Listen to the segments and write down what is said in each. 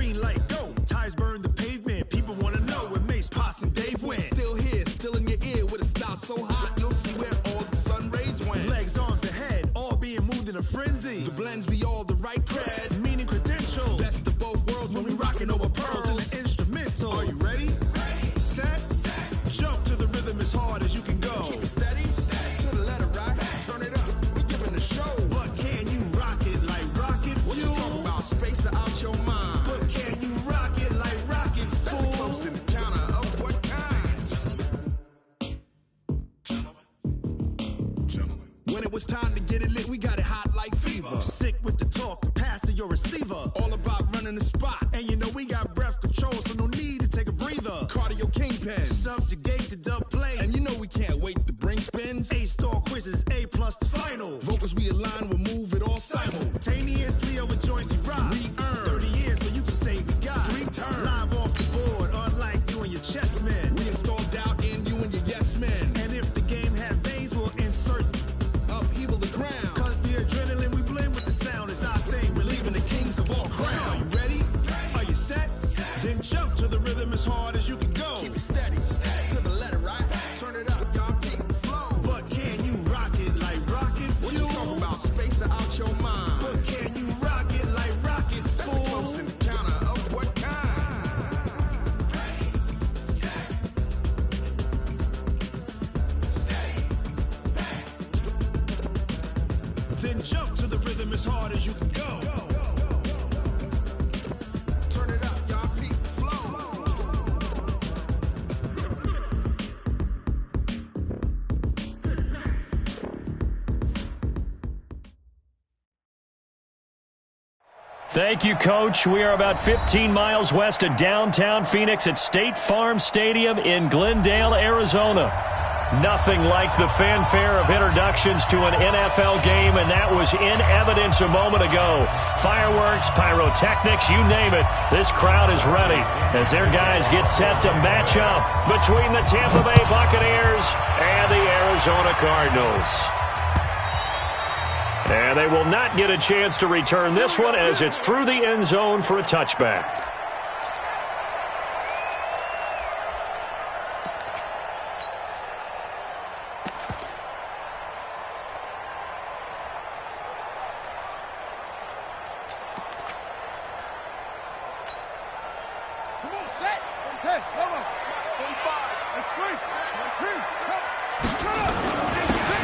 green light, go. Tires burn the pavement. People want to know where Mace, Pops, and Dave went. Still here, still in your ear with a style so hot, you'll see where all the sun rays went. Legs, arms, and head, all being moved in a frenzy. The blends be all the right cred. Meaning credentials. Best of both worlds When we rockin' over pearls in the instrumental. Are you ready? Set. Jump to the rhythm as hard as you can go. Keep it steady, to the letter right. Turn it up, we giving the show. But can you rock it like rocket fuel? What you talking about? Space or out your mind? But can you rock it like rockets, That's fool? a close encounter of what kind? Gentlemen. When it was time to get it lit, we got it hot like fever. Sick with the talk, the pass to your receiver. All about running the spot. And you know we got breath control, so no need to take a breather. Cardio kingpin. Subjugate the dub play. And you know we can't wait to bring spins. A-star quizzes, A+ the final. Vocals we align, we'll move it all Simultaneously over joints we rock. We earn 30 years so you can say we got 3 turns. live off the board, unlike you and your chess men. We install doubt in you and your yes men. And if the game had veins, we'll insert Upheaval the ground. cause the adrenaline we blend with the sound is our thing. Relieving the kings of all crowns. Are you ready? Are you set? Then jump to the rhythm as hard as you can go. Keep it steady, to the letter right. Turn it up, y'all keep the flow. But can you rock it like rocket What you fuel? talking about? Space or out your mind? But can you rock it like rockets, That's a fool? close encounter of what kind? Then jump to the rhythm as hard as you can go. Turn it up, y'all keep the flow. Thank you, Coach. We are about 15 miles west of downtown Phoenix at State Farm Stadium in Glendale, Arizona. Nothing like the fanfare of introductions to an NFL game, and that was in evidence a moment ago. Fireworks, pyrotechnics, you name it. This crowd is ready as their guys get set to match up between the Tampa Bay Buccaneers and the Arizona Cardinals. And they will not get a chance to return this one as it's through the end zone for a touchback. Come on, set. Hey, come on. 45. That's great.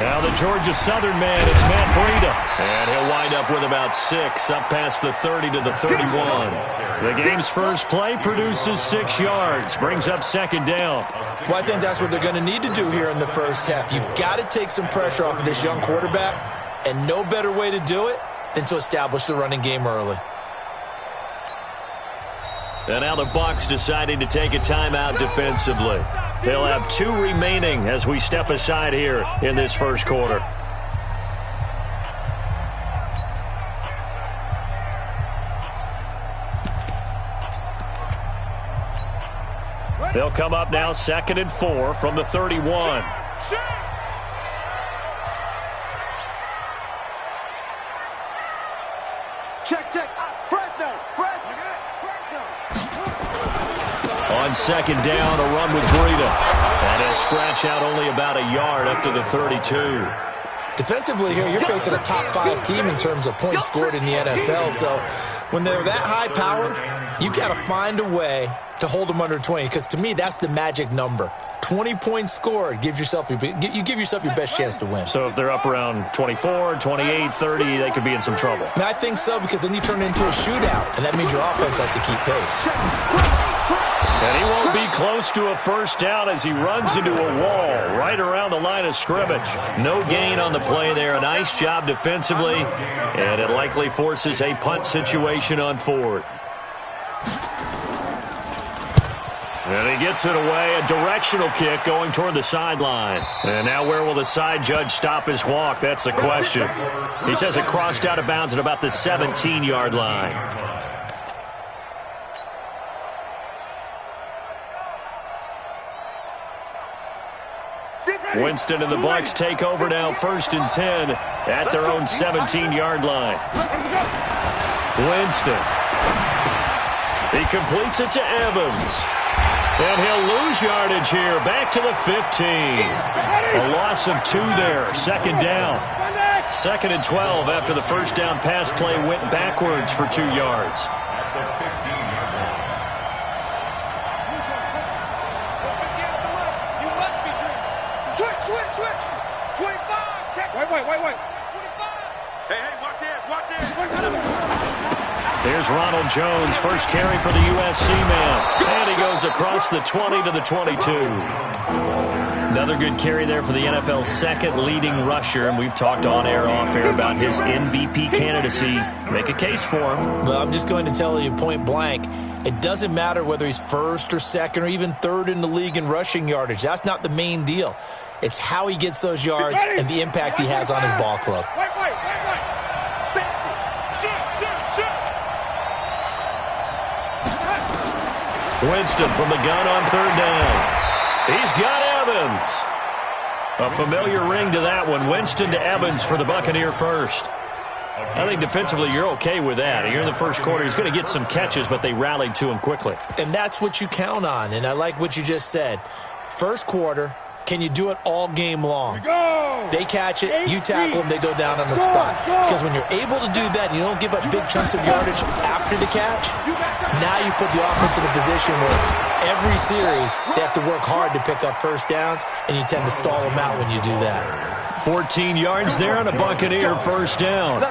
Now the Georgia Southern man, it's Matt Breida. And he'll wind up with about 6, up past the 30 to the 31. The game's first play produces 6 yards, brings up second down. Well, I think that's what they're going to need to do here in the first half. You've got to take some pressure off of this young quarterback, and no better way to do it than to establish the running game early. And now the Bucs deciding to take a timeout defensively. They'll have 2 remaining as we step aside here in this first quarter. They'll come up now 2nd and 4 from the 31. Check. Fresno. On 2nd down, a run with Breida. And he'll scratch out only about a yard up to the 32. Defensively here, you're facing a top 5 team in terms of points scored in the NFL. So when they're that high powered, you've got to find a way to hold them under 20. Because to me, that's the magic number. 20 points scored, you give yourself your best chance to win. So if they're up around 24, 28, 30, they could be in some trouble. And I think so, because then you turn it into a shootout, and that means your offense has to keep pace. And he won't be close to a first down as he runs into a wall right around the line of scrimmage. No gain on the play there. A nice job defensively, and it likely forces a punt situation on 4th. And he gets it away, a directional kick going toward the sideline. And now where will the side judge stop his walk? That's the question. He says it crossed out of bounds at about the 17-yard line. Winston and the Bucs take over now 1st and 10 at their own 17-yard line. Winston. He He completes it to Evans. And he'll lose yardage here. Back to the 15. A loss of 2 there. Second down. 2nd and 12 after the first down pass play went backwards for 2 yards. Switch. 25. Check. Wait. 25. Hey, watch it. Here's Ronald Jones, first carry for the USC man. And he goes across the 20 to the 22. Another good carry there for the NFL's second leading rusher. And we've talked on air, off air about his MVP candidacy. Make a case for him. Well, I'm just going to tell you point blank. It doesn't matter whether he's first or second or even third in the league in rushing yardage. That's not the main deal. It's how he gets those yards and the impact he has on his ball club. Wait. Winston from the gun on 3rd down. He's got Evans. A familiar ring to that one. Winston to Evans for the Buccaneer first. I think defensively you're okay with that. Here in the first quarter, he's going to get some catches, but they rallied to him quickly. And that's what you count on, and I like what you just said. First quarter, can you do it all game long? They catch it, you tackle them, they go down on the spot. Because when you're able to do that, and you don't give up big chunks of yardage after the catch, now you put the offense in a position where every series they have to work hard to pick up first downs, and you tend to stall them out when you do that. 14 yards there on a Buccaneer first down.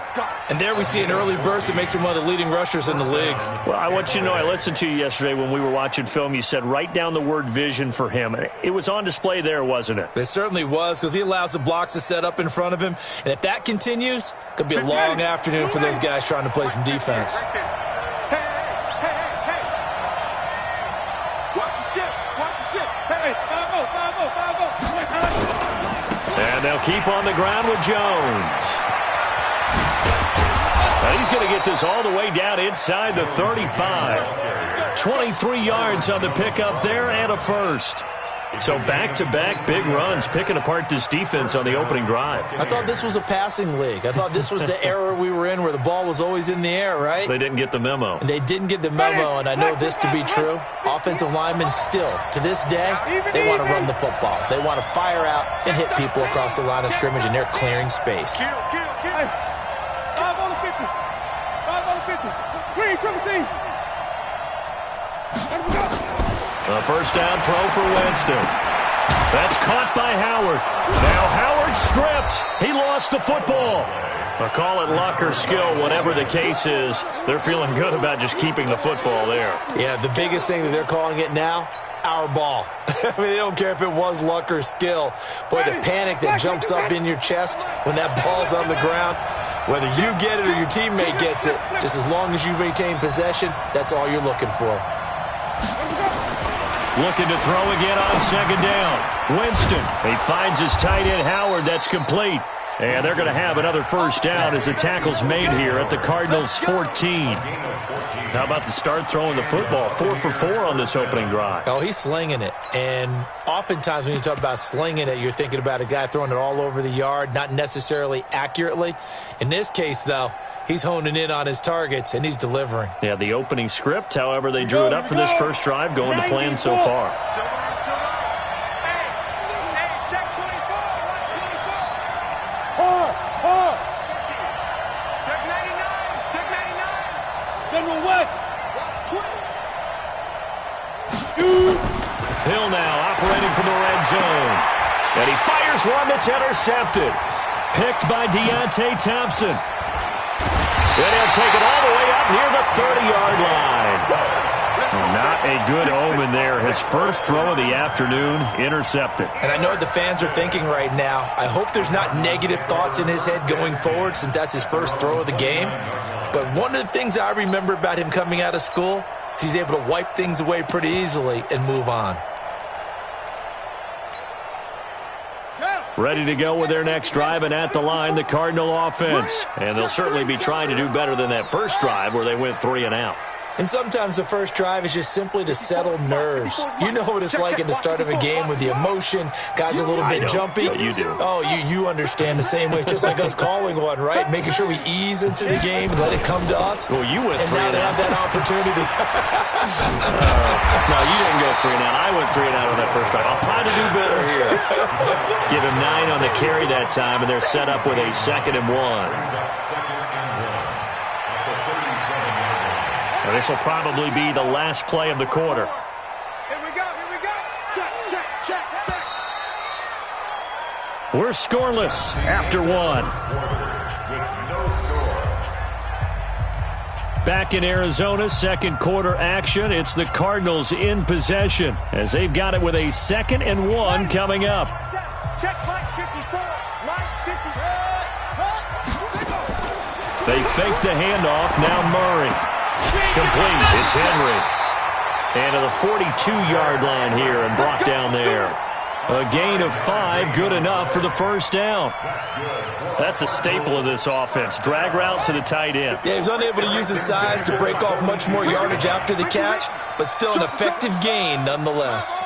And there we see an early burst that makes him one of the leading rushers in the league. Well, I want you to know, I listened to you yesterday when we were watching film. You said write down the word vision for him. It was on display there, wasn't it? It certainly was, because he allows the blocks to set up in front of him. And if that continues, it could be a long afternoon for those guys trying to play some defense. Hey. Watch the ship. Hey, 5-0. And they'll keep on the ground with Jones. Now he's going to get this all the way down inside the 35. 23 yards on the pickup there and a first. So back-to-back big runs, picking apart this defense on the opening drive. I thought this was a passing league. I thought this was the era we were in where the ball was always in the air, right? They didn't get the memo. And they didn't get the memo, and I know this to be true. Offensive linemen still, to this day, they want to run the football. They want to fire out and hit people across the line of scrimmage, and they're clearing space. Hey, 5 on the 50. 5 on the 50. Green, triple team. Let him go. A first down throw for Winston. That's caught by Howard. Now Howard stripped. He lost the football. But call it luck or skill, whatever the case is, they're feeling good about just keeping the football there. Yeah, the biggest thing that they're calling it now, our ball. I mean, they don't care if it was luck or skill. Boy, the panic that jumps up in your chest when that ball's on the ground, whether you get it or your teammate gets it, just as long as you maintain possession, that's all you're looking for. Looking to throw again on second down. Winston, he finds his tight end Howard. That's complete. And they're going to have another first down as the tackle's made here at the Cardinals' 14. How about the start throwing the football? 4 for 4 on this opening drive. Oh, he's slinging it. And oftentimes when you talk about slinging it, you're thinking about a guy throwing it all over the yard, not necessarily accurately. In this case, though, he's honing in on his targets, and he's delivering. Yeah, the opening script, however, they drew it up for this first drive, going to plan so far. Hey, check 24. Watch 24. Check 99. Check 99. General West. Watch 20. Shoot. Hill now operating from the red zone. And he fires one that's intercepted. Picked by Deontay Thompson. And he'll take it all the way up near the 30-yard line. Not a good omen there. His first throw of the afternoon, intercepted. And I know what the fans are thinking right now. I hope there's not negative thoughts in his head going forward since that's his first throw of the game. But one of the things I remember about him coming out of school is he's able to wipe things away pretty easily and move on. Ready to go with their next drive, and at the line, the Cardinal offense. And they'll certainly be trying to do better than that first drive where they went 3 and out. And sometimes the first drive is just simply to settle nerves. You know what it's like at the start of a game with the emotion, guys a little bit jumpy. Yeah, you do. Oh, you understand the same way. It's just like us calling one, right? Making sure we ease into the game, let it come to us. Well, you went 3 and out. And now to have that opportunity. No, you didn't go 3 and out. I went 3 and out on that first drive. I'll try to do better here. Give him 9 on the carry that time, and they're set up with a 2nd and 1. Well, this will probably be the last play of the quarter. Here we go. Check. We're scoreless after 1. Back in Arizona, second quarter action. It's the Cardinals in possession as they've got it with a 2nd and 1 coming up. Check line 54. Line 50. They fake the handoff. Now Murray. Complete. It's Henry. And to the 42-yard line here and brought down there. A gain of 5, good enough for the first down. That's a staple of this offense. Drag route to the tight end. Yeah, he was unable to use his size to break off much more yardage after the catch, but still an effective gain nonetheless.